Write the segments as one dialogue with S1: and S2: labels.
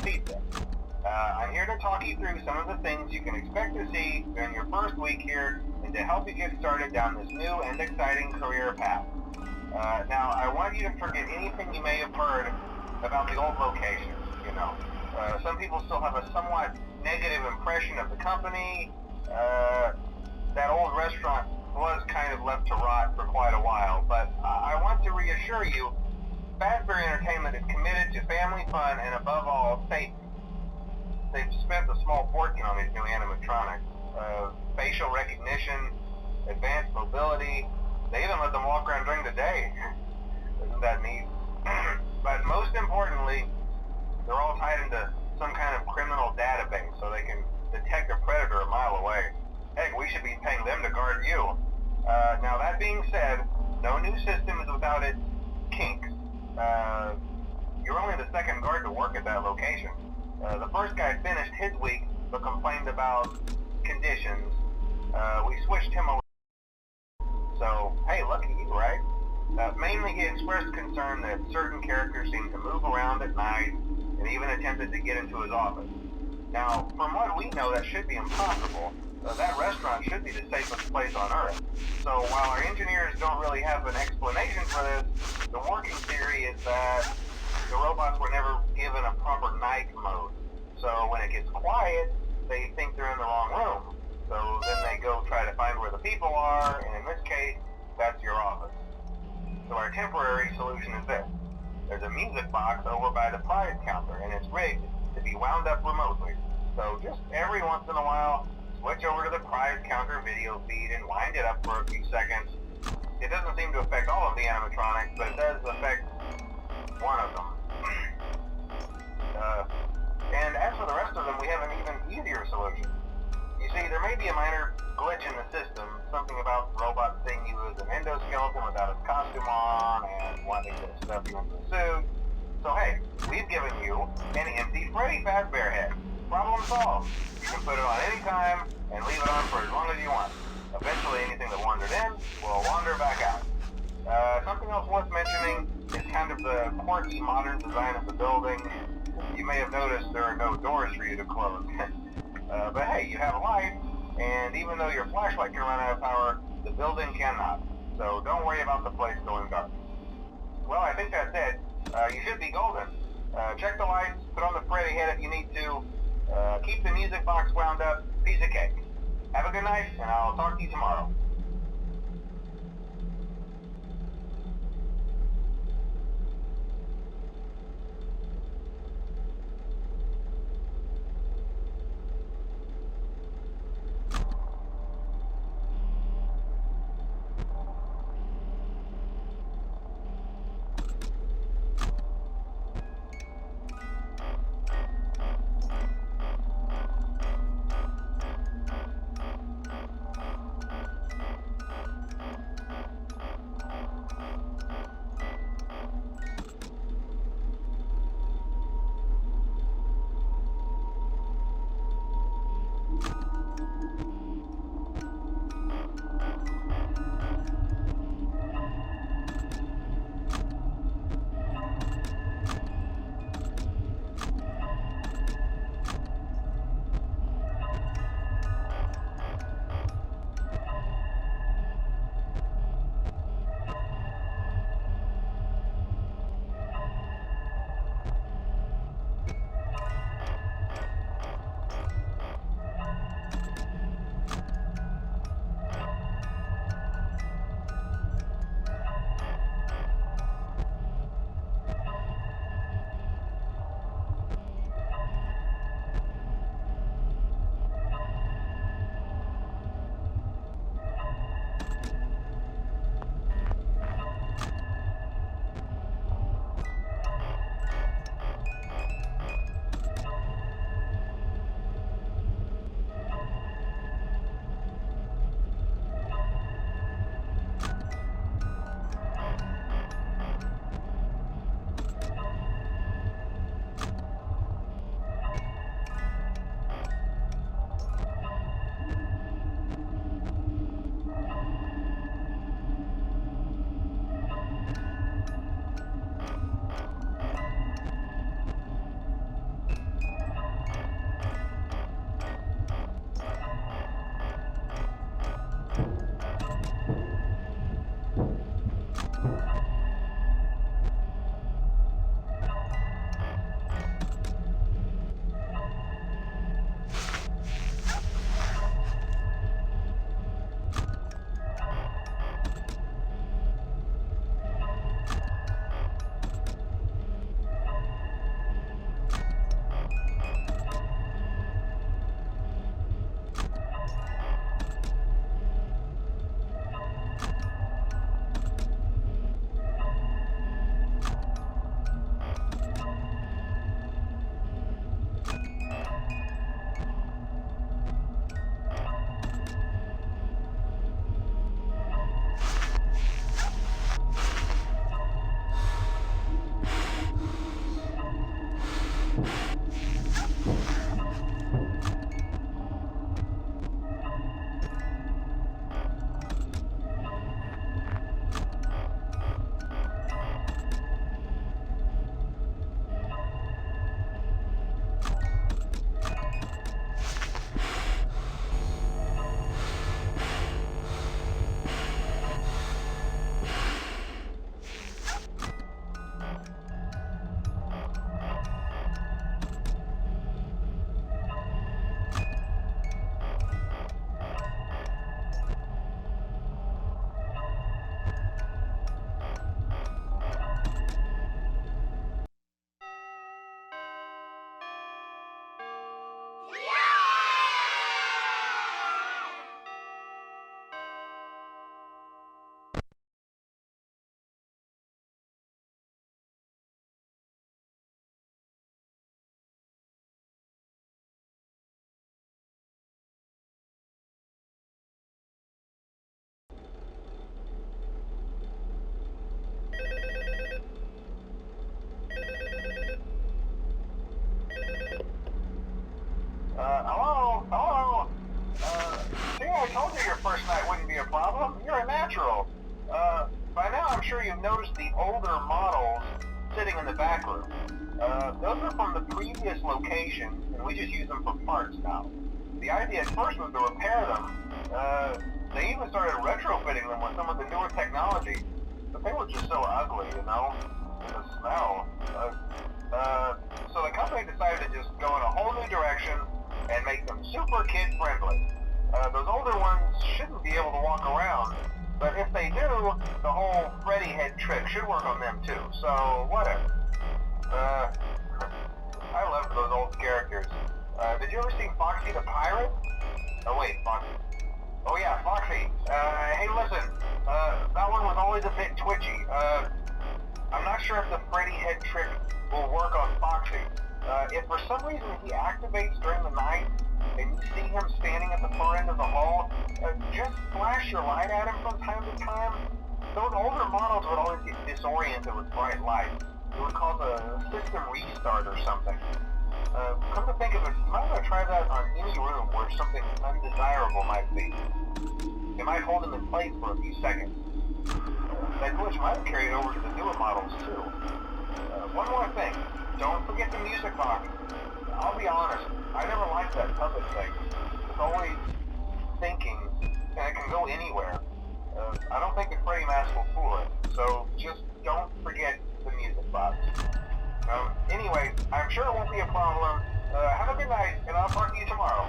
S1: Pizza. I'm here to talk you through some of the things you can expect to see during your first week here and to help you get started down this new and exciting career path. Now, I want you to forget anything you may have heard about the old location. You know, some people still have a somewhat negative impression of the company. That old restaurant was kind of left to rot for quite a while, but I want to reassure you, Fazbear Entertainment is committed to family fun and above all, safety. They've spent a small fortune on these new animatronics. Facial recognition, advanced mobility, they even let them walk around during the day. Isn't that neat? But most importantly, they're all tied into some kind of criminal database so they can detect a predator a mile away. Heck, we should be paying them to guard you. Now that being said, no new system is without its kinks. You're only the second guard to work at that location. The first guy finished his week but complained about conditions. We switched him over. So, hey, lucky you, right? Mainly he expressed concern that certain characters seemed to move around at night and even attempted to get into his office. Now, from what we know, that should be impossible. That restaurant should be the safest place on Earth. So while our engineers don't really have an explanation for this, the working theory is that the robots were never given a proper night mode. So when it gets quiet, they think they're in the wrong room. So then they go try to find where the people are, and in this case, that's your office. So our temporary solution is this. There's a music box over by the prize counter, and it's rigged to be wound up remotely. So just every once in a while, switch over to the prize counter video feed and wind it up for a few seconds. It doesn't seem to affect all of the animatronics, but it does affect one of them. And as for the rest of them, we have an even easier solution. You see, there may be a minor glitch in the system, something about robots seeing you as an endoskeleton without its costume on and wanting to stuff you into a suit. So hey, we've given you an empty Freddy Fazbear head. Problem solved. You can put it on any time and leave it on for as long as you want. Eventually anything that wandered in will wander back out. Something else worth mentioning is kind of the quirky modern design of the building. You may have noticed there are no doors for you to close. But hey, you have a light, and even though your flashlight can run out of power, the building cannot. So don't worry about the place going dark. Well, I think that's it. You should be golden. Check the lights, put on the Freddy head if you need to. Keep the music box wound up. Piece of cake. Have a good night, and I'll talk to you tomorrow. Hello? Hello? See, I told you your first night wouldn't be a problem. You're a natural. By now I'm sure you've noticed the older models sitting in the back room. Those are from the previous location, and we just use them for parts now. The idea at first was to repair them. They even started retrofitting them with some of the newer technology, but they were just so ugly, you know? The smell. So the company decided to just go in a whole new direction and make them super kid-friendly. Those older ones shouldn't be able to walk around, but if they do, the whole Freddy head trick should work on them too, so whatever. I loved those old characters. Did you ever see Foxy the Pirate? Oh wait, Foxy. Oh yeah, Foxy. Hey listen, that one was always a bit twitchy. I'm not sure if the Freddy head trick will work on Foxy. If for some reason he activates during the night, and you see him standing at the far end of the hall, just flash your light at him from time to time. Those older models would always get disoriented with bright lights. It would cause a system restart or something. Come to think of it, you might want to try that on any room where something undesirable might be. It might hold him in place for a few seconds. That glitch might have carried over to the newer models too. One more thing, don't forget the music box. I'll be honest, I never liked that puppet thing. It's always thinking, and it can go anywhere. I don't think the Freddy mask will fool it, so just don't forget the music box. Anyway, I'm sure it won't be a problem. Have a good night, and I'll talk to you tomorrow.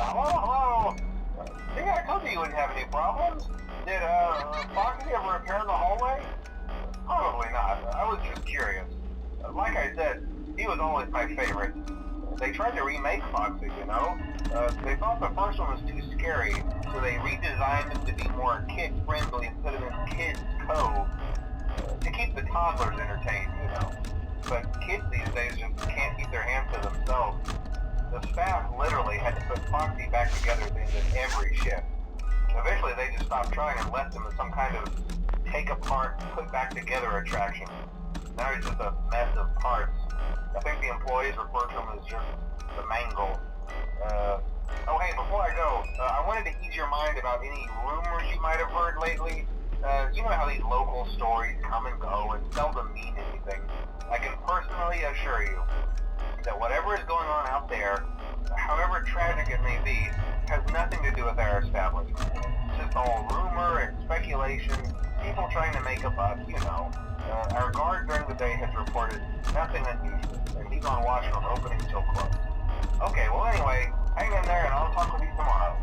S1: Hello? See, I told you wouldn't have any problems. Did, Foxy ever repair the hallway? Probably not. I was just curious. Like I said, he was always my favorite. They tried to remake Foxy, you know? They thought the first one was too scary, so they redesigned him to be more kid-friendly and put him in Kids Cove to keep the toddlers entertained, you know? But kids these days just can't keep their hands to themselves. The staff literally had to put Foxy back together at the end of every shift. Eventually they just stopped trying and left him as some kind of take apart, put back together attraction. Now he's just a mess of parts. I think the employees refer to him as just the mangle. Oh hey, before I go, I wanted to ease your mind about any rumors you might have heard lately. You know how these local stories come and go and seldom mean anything. I can personally assure you that whatever is going on out there, however tragic it may be, has nothing to do with our establishment. It's just all rumor and speculation, people trying to make a buck, you know. Our guard during the day has reported nothing unusual, and he's on watch from opening till close. Okay, well anyway, hang in there and I'll talk with you tomorrow.